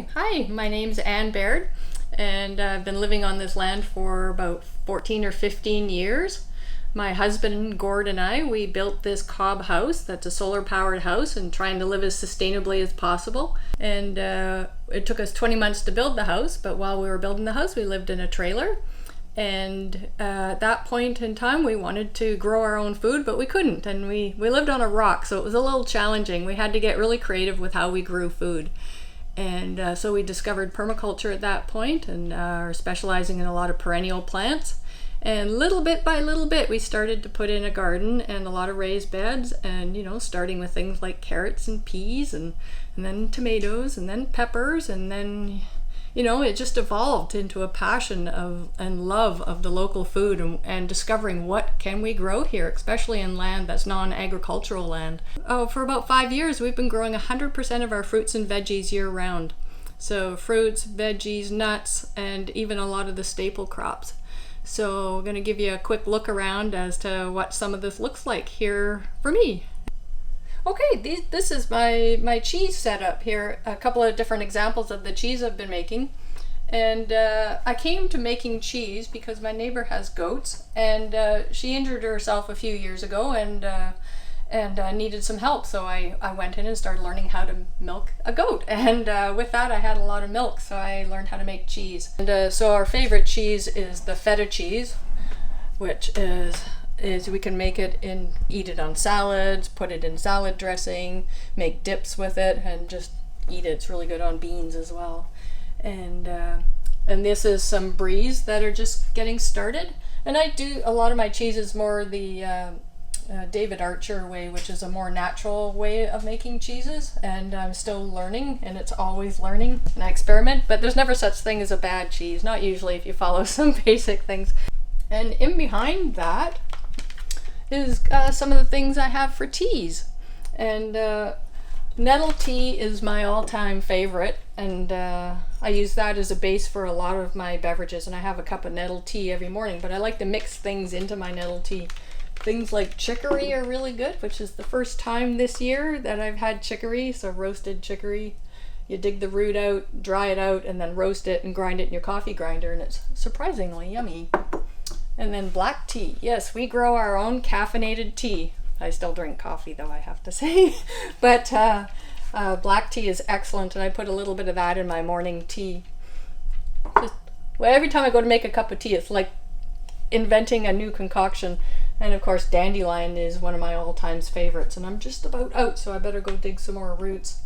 Hi, my name's Ann Baird, and I've been living on this land for about 14 or 15 years. My husband Gord and I, we built this cob house that's a solar powered house and trying to live as sustainably as possible. And it took us 20 months to build the house, but while we were building the house, we lived in a trailer. And at that point in time, we wanted to grow our own food, but we couldn't. And we lived on a rock, so it was a little challenging. We had to get really creative with how we grew food. And so we discovered permaculture at that point and are specializing in a lot of perennial plants. And little bit by little bit, we started to put in a garden and a lot of raised beds, and starting with things like carrots and peas and then tomatoes and then peppers, and then it just evolved into a passion of and love of the local food and discovering what can we grow here, especially in land that's non-agricultural land. For about 5 years, we've been growing 100% of our fruits and veggies year round. So fruits, veggies, nuts, and even a lot of the staple crops. So we're going to give you a quick look around as to what some of this looks like here for me. Okay, this is my cheese setup here. A couple of different examples of the cheese I've been making. And I came to making cheese because my neighbor has goats, and she injured herself a few years ago and needed some help. So I went in and started learning how to milk a goat. And with that, I had a lot of milk, so I learned how to make cheese. And so our favorite cheese is the feta cheese, which is we can make it eat it on salads, put it in salad dressing, make dips with it, and just eat it. It's really good on beans as well. And this is some bries that are just getting started. And I do a lot of my cheeses more the David Archer way, which is a more natural way of making cheeses. And I'm still learning, and it's always learning, and I experiment. But there's never such thing as a bad cheese, not usually if you follow some basic things. And in behind that is some of the things I have for teas. And nettle tea is my all-time favorite, and I use that as a base for a lot of my beverages, and I have a cup of nettle tea every morning, but I like to mix things into my nettle tea. Things like chicory are really good, which is the first time this year that I've had chicory. So roasted chicory, you dig the root out, dry it out, and then roast it and grind it in your coffee grinder, and it's surprisingly yummy. And then black tea. Yes, we grow our own caffeinated tea. I still drink coffee though, I have to say. But black tea is excellent, and I put a little bit of that in my morning tea. Every time I go to make a cup of tea, it's like inventing a new concoction. And of course, dandelion is one of my all-time favorites, and I'm just about out, so I better go dig some more roots.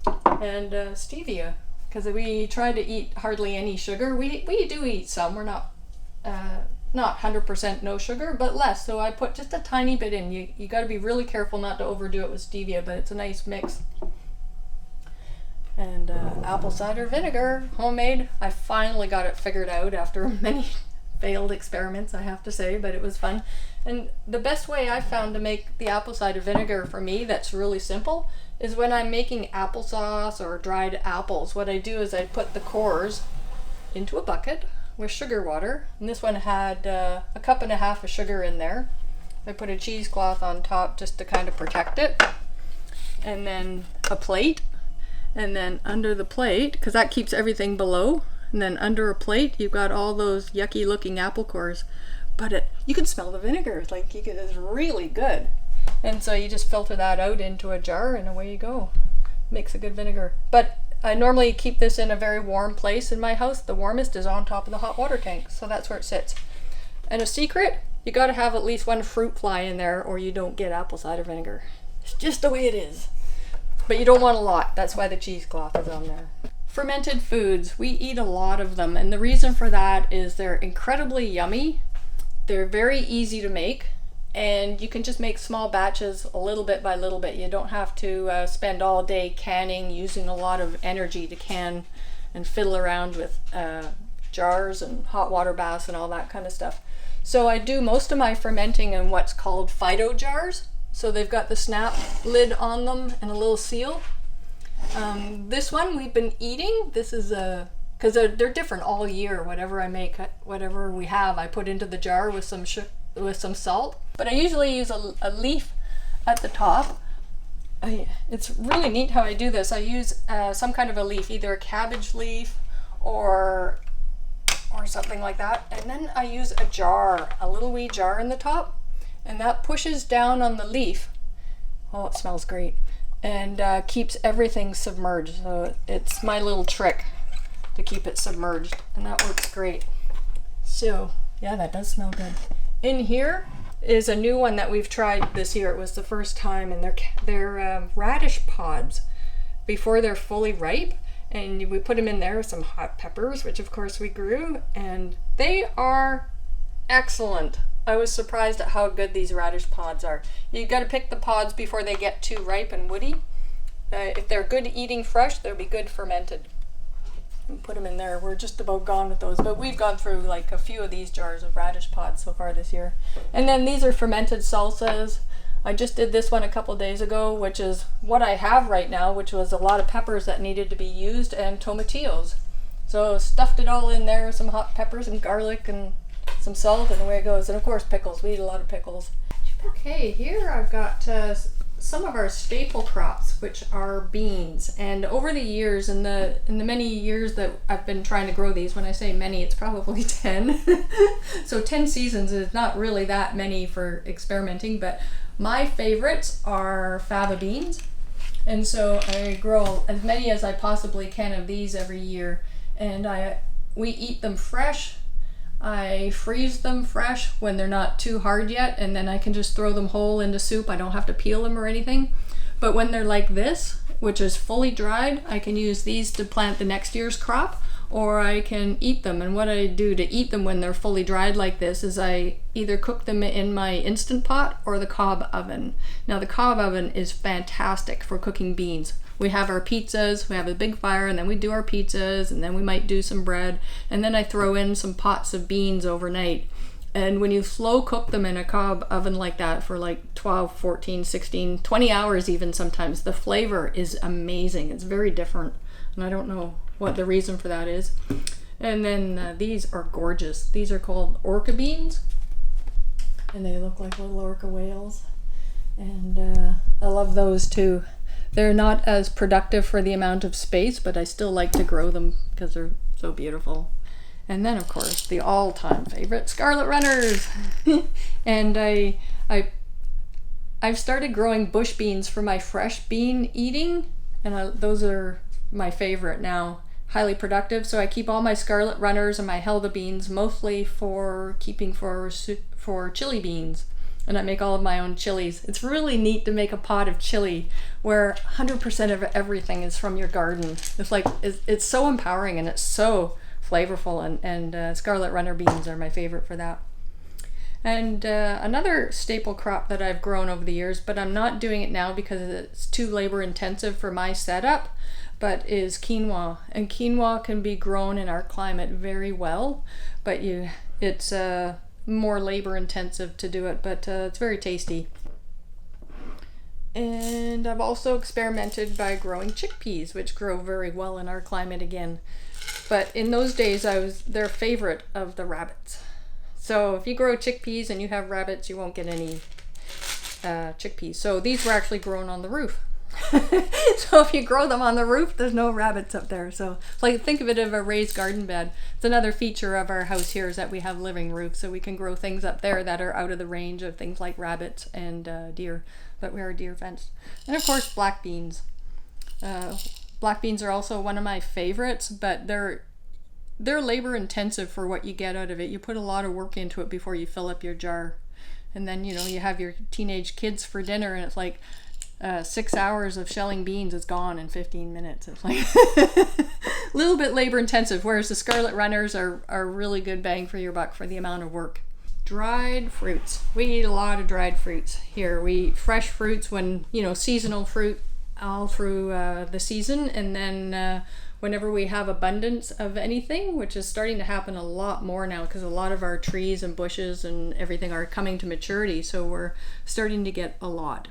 And stevia, because we try to eat hardly any sugar. We do eat some. We're not 100% no sugar, but less. So I put just a tiny bit in. You got to be really careful not to overdo it with stevia, but it's a nice mix. And apple cider vinegar, homemade. I finally got it figured out after many failed experiments, I have to say, but it was fun. And the best way I found to make the apple cider vinegar for me that's really simple is when I'm making applesauce or dried apples. What I do is I put the cores into a bucket with sugar water, and this one had a cup and a half of sugar in there. I put a cheesecloth on top just to kind of protect it, and then a plate, and then under the plate, because that keeps everything below, and then under a plate you've got all those yucky looking apple cores, but you can smell the vinegar, it's really good. And so you just filter that out into a jar, and away you go. Makes a good vinegar. But I normally keep this in a very warm place in my house. The warmest is on top of the hot water tank, so that's where it sits. And a secret, you got to have at least one fruit fly in there, or you don't get apple cider vinegar. It's just the way it is. But you don't want a lot. That's why the cheesecloth is on there. Fermented foods, we eat a lot of them, and the reason for that is they're incredibly yummy. They're very easy to make, and you can just make small batches a little bit by little bit. You don't have to spend all day canning, using a lot of energy to can and fiddle around with jars and hot water baths and all that kind of stuff. So I do most of my fermenting in what's called phyto jars. So they've got the snap lid on them and a little seal. This one we've been eating. This is because they're different all year. Whatever I make, whatever we have, I put into the jar with some salt. But I usually use a leaf at the top It's really neat how I do this. I use some kind of a leaf, either a cabbage leaf or something like that. And then I use a jar, a little wee jar in the top, and that pushes down on the leaf. Oh, it smells great. And keeps everything submerged. So it's my little trick to keep it submerged, and that works great. So yeah, that does smell good. In here is a new one that we've tried this year. It was the first time, and they're radish pods before they're fully ripe, and we put them in there with some hot peppers, which of course we grew, and they are excellent. I was surprised at how good these radish pods are. You got to pick the pods before they get too ripe and woody. If they're good eating fresh, they'll be good fermented. And put them in there. We're just about gone with those, but we've gone through like a few of these jars of radish pods so far this year. And then these are fermented salsas. I just did this one a couple days ago, which is what I have right now, which was a lot of peppers that needed to be used and tomatillos. So stuffed it all in there, some hot peppers and garlic and some salt, and away it goes. And of course pickles. We eat a lot of pickles. Okay, here I've got some of our staple crops, which are beans. And over the years, in the many years that I've been trying to grow these, when I say many, it's probably 10. So 10 seasons is not really that many for experimenting, but my favorites are fava beans. And so I grow as many as I possibly can of these every year. And we eat them fresh. I freeze them fresh when they're not too hard yet, and then I can just throw them whole into soup. I don't have to peel them or anything. But when they're like this, which is fully dried, I can use these to plant the next year's crop, or I can eat them. And what I do to eat them when they're fully dried like this is I either cook them in my Instant Pot or the cob oven. Now the cob oven is fantastic for cooking beans. We have our pizzas, we have a big fire, and then we do our pizzas, and then we might do some bread, and then I throw in some pots of beans overnight. And when you slow cook them in a cob oven like that for like 12, 14, 16, 20 hours even sometimes, the flavor is amazing. It's very different, and I don't know what the reason for that is. And then these are gorgeous. These are called orca beans, and they look like little orca whales, and I love those too. They're not as productive for the amount of space, but I still like to grow them because they're so beautiful. And then, of course, the all-time favorite, scarlet runners. And I've started growing bush beans for my fresh bean eating, and those are my favorite now. Highly productive, so I keep all my scarlet runners and my helva beans mostly for keeping for chili beans. And I make all of my own chilies. It's really neat to make a pot of chili where 100% of everything is from your garden. It's like, it's so empowering and it's so flavorful, and scarlet runner beans are my favorite for that. And another staple crop that I've grown over the years, but I'm not doing it now because it's too labor intensive for my setup, but is quinoa. And quinoa can be grown in our climate very well, but it's more labor intensive to do it, but it's very tasty. And I've also experimented by growing chickpeas, which grow very well in our climate again. But in those days, their favorite of the rabbits. So if you grow chickpeas and you have rabbits, you won't get any chickpeas. So these were actually grown on the roof. So if you grow them on the roof, there's no rabbits up there. So like, think of it as a raised garden bed. It's another feature of our house here is that we have living roofs, so we can grow things up there that are out of the range of things like rabbits and deer. But we are deer fenced. And of course, black beans. Black beans are also one of my favorites, but they're labor intensive for what you get out of it. You put a lot of work into it before you fill up your jar. And then, you have your teenage kids for dinner, and it's like 6 hours of shelling beans is gone in 15 minutes. It's like a little bit labor intensive, whereas the scarlet runners are really good bang for your buck for the amount of work. Dried fruits. We eat a lot of dried fruits here. We eat fresh fruits when, seasonal fruit all through the season, and then whenever we have abundance of anything, which is starting to happen a lot more now because a lot of our trees and bushes and everything are coming to maturity, so we're starting to get a lot.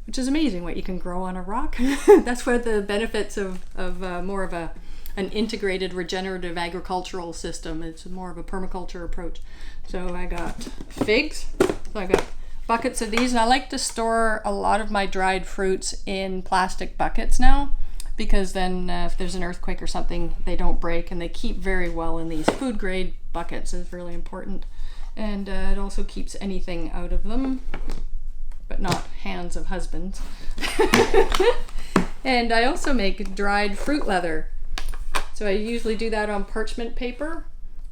Which is amazing what you can grow on a rock. That's where the benefits of more of an integrated regenerative agricultural system. It's more of a permaculture approach. So I got figs. So I got buckets of these, and I like to store a lot of my dried fruits in plastic buckets now, because then if there's an earthquake or something, they don't break, and they keep very well in these food grade buckets. Is really important. And it also keeps anything out of them, but not hands of husbands. And I also make dried fruit leather. So I usually do that on parchment paper,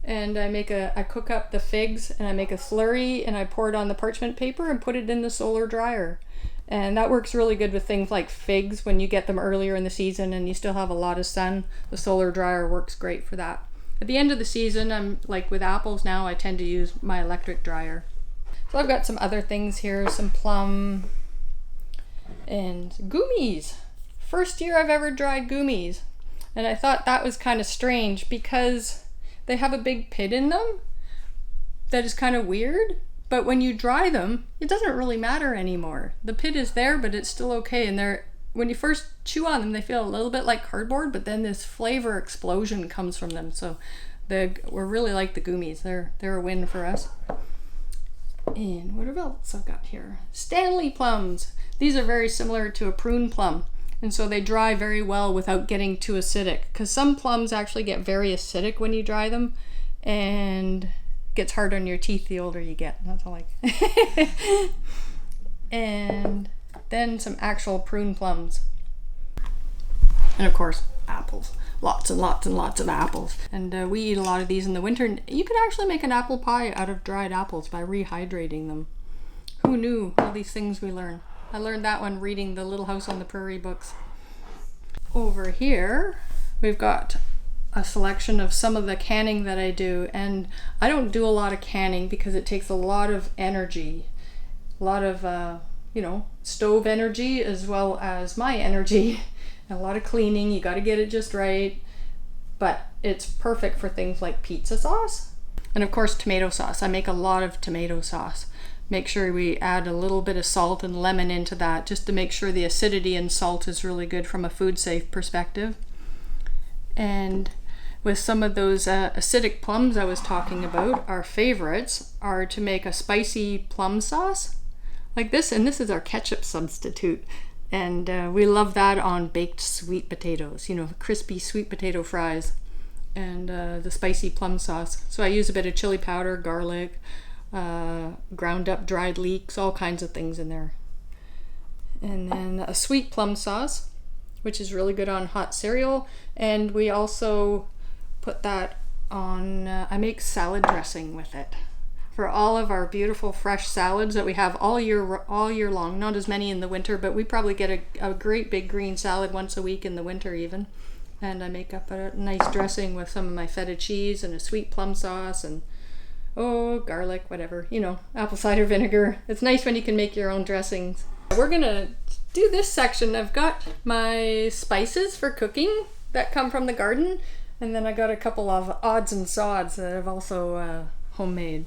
and I cook up the figs and I make a slurry and I pour it on the parchment paper and put it in the solar dryer. And that works really good with things like figs when you get them earlier in the season and you still have a lot of sun. The solar dryer works great for that. At the end of the season, I'm like with apples now, I tend to use my electric dryer. So I've got some other things here, some plum and gummies. First year I've ever dried gummies. And I thought that was kind of strange because they have a big pit in them that is kind of weird. But when you dry them, it doesn't really matter anymore. The pit is there, but it's still okay. And when you first chew on them, they feel a little bit like cardboard, but then this flavor explosion comes from them. So we're really like the gummies. They're a win for us. And what else I've got here? Stanley plums. These are very similar to a prune plum. And so they dry very well without getting too acidic, because some plums actually get very acidic when you dry them, and it gets hard on your teeth the older you get. That's all And then some actual prune plums. And of course, apples. Lots and lots and lots of apples. And we eat a lot of these in the winter. You could actually make an apple pie out of dried apples by rehydrating them. Who knew all these things we learn? I learned that one reading the Little House on the Prairie books. Over here, we've got a selection of some of the canning that I do. And I don't do a lot of canning because it takes a lot of energy. A lot of, stove energy as well as my energy. And a lot of cleaning. You got to get it just right. But it's perfect for things like pizza sauce. And of course, tomato sauce. I make a lot of tomato sauce. Make sure we add a little bit of salt and lemon into that just to make sure the acidity and salt is really good from a food safe perspective. And with some of those acidic plums I was talking about, our favorites are to make a spicy plum sauce like this. And this is our ketchup substitute. And we love that on baked sweet potatoes, crispy sweet potato fries and the spicy plum sauce. So I use a bit of chili powder, garlic, ground up dried leeks, all kinds of things in there. And then a sweet plum sauce, which is really good on hot cereal. And we also put that on, I make salad dressing with it for all of our beautiful fresh salads that we have all year long. Not as many in the winter, but we probably get a great big green salad once a week in the winter even. And I make up a nice dressing with some of my feta cheese and a sweet plum sauce and garlic, whatever, apple cider vinegar. It's nice when you can make your own dressings. We're gonna do this section. I've got my spices for cooking that come from the garden, and then I got a couple of odds and sods that I've also homemade.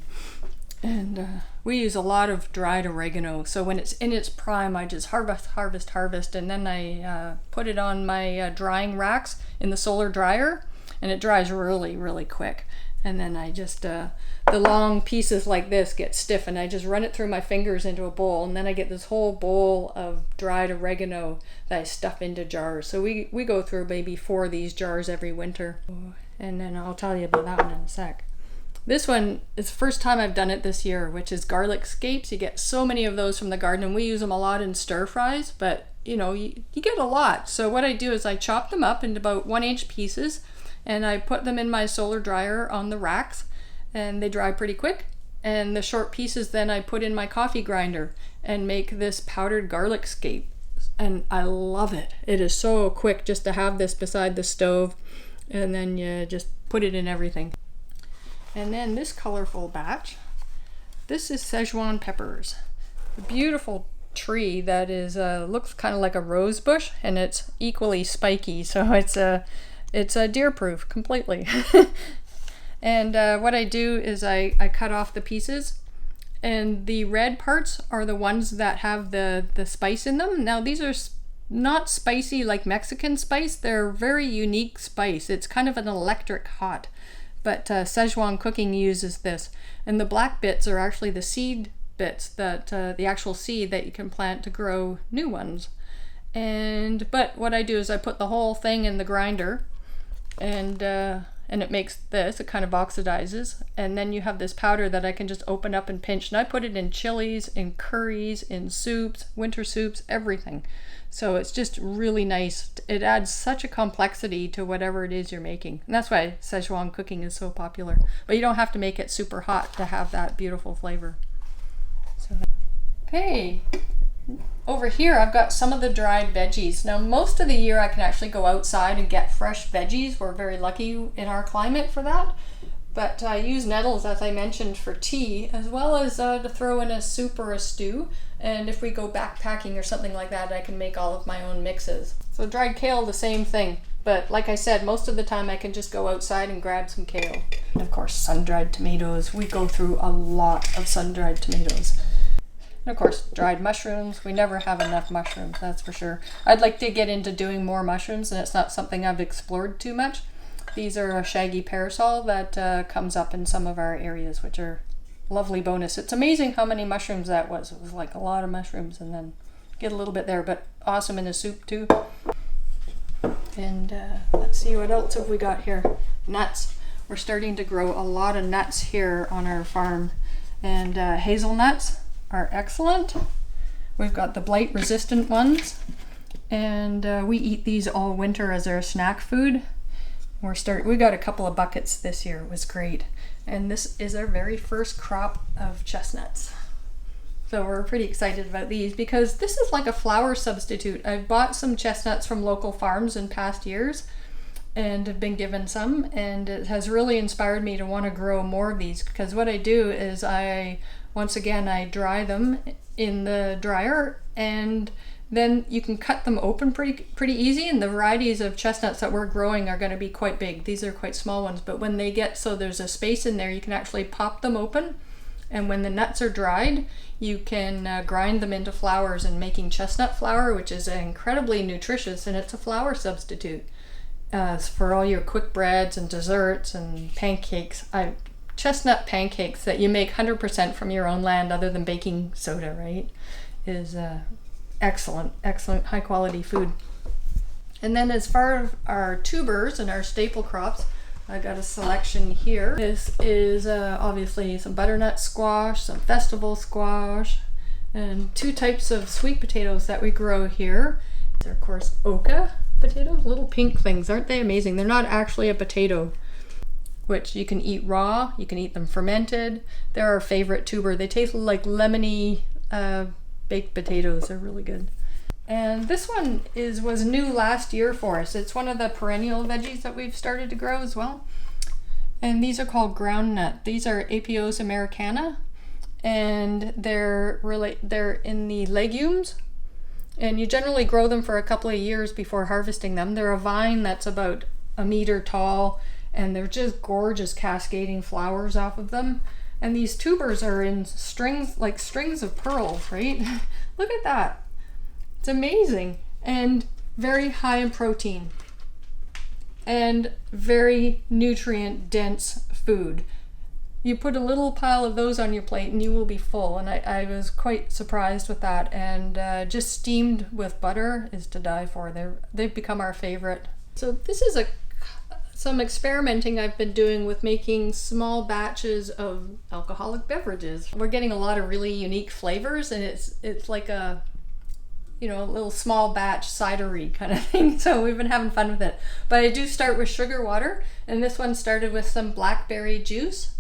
And we use a lot of dried oregano. So when it's in its prime, I just harvest, and then I put it on my drying racks in the solar dryer, and it dries really, really quick. And then I just, the long pieces like this get stiff, and I just run it through my fingers into a bowl, and then I get this whole bowl of dried oregano that I stuff into jars. So we go through maybe 4 of these jars every winter. And then I'll tell you about that one in a sec. This one is the first time I've done it this year, which is garlic scapes. You get so many of those from the garden, and we use them a lot in stir fries, but you get a lot. So what I do is I chop them up into about 1-inch pieces, and I put them in my solar dryer on the racks, and they dry pretty quick. And the short pieces then I put in my coffee grinder and make this powdered garlic scape. And I love it. It is so quick just to have this beside the stove, and then you just put it in everything. And then this colorful batch, this is Szechuan peppers. A beautiful tree that is looks kind of like a rose bush, and it's equally spiky, so it's deer proof completely. And what I do is I cut off the pieces, and the red parts are the ones that have the spice in them. Now these are not spicy like Mexican spice. They're very unique spice. It's kind of an electric hot, but Szechuan cooking uses this. And the black bits are actually the seed bits, that the actual seed that you can plant to grow new ones. But what I do is I put the whole thing in the grinder, and it makes this, it kind of oxidizes, and then you have this powder that I can just open up and pinch, and I put it in chilies, in curries, in soups, winter soups, everything. So it's just really nice. It adds such a complexity to whatever it is you're making, and that's why Szechuan cooking is so popular. But you don't have to make it super hot to have that beautiful flavor. So, okay. Over here I've got some of the dried veggies. Now most of the year I can actually go outside and get fresh veggies. We're very lucky in our climate for that. But I use nettles, as I mentioned, for tea, as well as to throw in a soup or a stew. And if we go backpacking or something like that, I can make all of my own mixes. So dried kale, the same thing. But like I said, most of the time I can just go outside and grab some kale. And of course, sun-dried tomatoes. We go through a lot of sun-dried tomatoes. And of course, dried mushrooms. We never have enough mushrooms, that's for sure. I'd like to get into doing more mushrooms, and it's not something I've explored too much. These are a shaggy parasol that comes up in some of our areas, which are lovely bonus. It's amazing how many mushrooms that was. It was like a lot of mushrooms, and then get a little bit there, but awesome in a soup too. And let's see, what else have we got here? Nuts. We're starting to grow a lot of nuts here on our farm, and hazelnuts are excellent. We've got the blight resistant ones, and we eat these all winter as our snack food. We got a couple of buckets this year. It was great. And this is our very first crop of chestnuts. So we're pretty excited about these because this is like a flour substitute. I've bought some chestnuts from local farms in past years and have been given some, and it has really inspired me to want to grow more of these, because what I do is I dry them in the dryer, and then you can cut them open pretty easy, and the varieties of chestnuts that we're growing are going to be quite big. These are quite small ones, but when they get so there's a space in there, you can actually pop them open, and when the nuts are dried, you can grind them into flours, and making chestnut flour, which is incredibly nutritious, and it's a flour substitute for all your quick breads and desserts and pancakes. Chestnut pancakes that you make 100% from your own land, other than baking soda, right, is excellent high quality food. And then as far as our tubers and our staple crops, I got a selection here. This is obviously some butternut squash, some festival squash, and two types of sweet potatoes that we grow here. These are of course oca potatoes, little pink things. Aren't they amazing? They're not actually a potato, which you can eat raw, you can eat them fermented. They're our favorite tuber. They taste like lemony baked potatoes. They're really good. And this one was new last year for us. It's one of the perennial veggies that we've started to grow as well. And these are called groundnut. These are Apios americana, and they're in the legumes. And you generally grow them for a couple of years before harvesting them. They're a vine that's about a meter tall, and they're just gorgeous cascading flowers off of them. And these tubers are in strings, like strings of pearls, right? Look at that. It's amazing. And very high in protein and very nutrient dense food. You put a little pile of those on your plate and you will be full. And I was quite surprised with that. And just steamed with butter is to die for. They've become our favorite. So this is some experimenting I've been doing with making small batches of alcoholic beverages. We're getting a lot of really unique flavors, and it's like a little small batch cidery kind of thing. So we've been having fun with it. But I do start with sugar water, and this one started with some blackberry juice,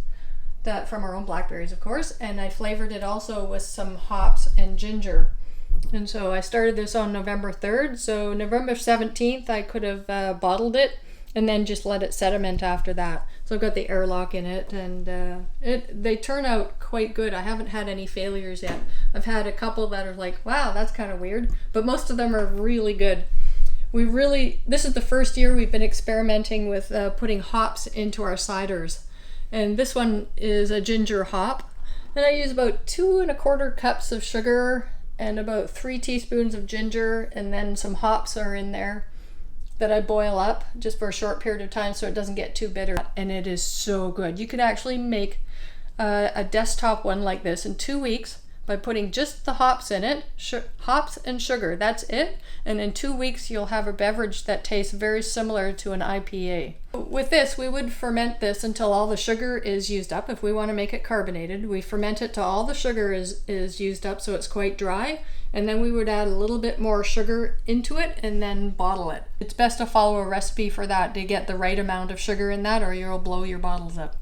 that from our own blackberries of course, and I flavored it also with some hops and ginger. And so I started this on November 3rd, so November 17th I could have bottled it and then just let it sediment after that. So I've got the airlock in it, and they turn out quite good. I haven't had any failures yet. I've had a couple that are like, wow, that's kind of weird, but most of them are really good. This is the first year we've been experimenting with putting hops into our ciders. And this one is a ginger hop. And I use about 2¼ cups of sugar and about 3 teaspoons of ginger, and then some hops are in there that I boil up just for a short period of time so it doesn't get too bitter. And it is so good. You could actually make a desktop one like this in 2 weeks, by putting just the hops in it, hops and sugar, that's it. And in 2 weeks, you'll have a beverage that tastes very similar to an IPA. With this, we would ferment this until all the sugar is used up. If we want to make it carbonated, we ferment it till all the sugar is used up so it's quite dry. And then we would add a little bit more sugar into it and then bottle it. It's best to follow a recipe for that to get the right amount of sugar in that, or you'll blow your bottles up.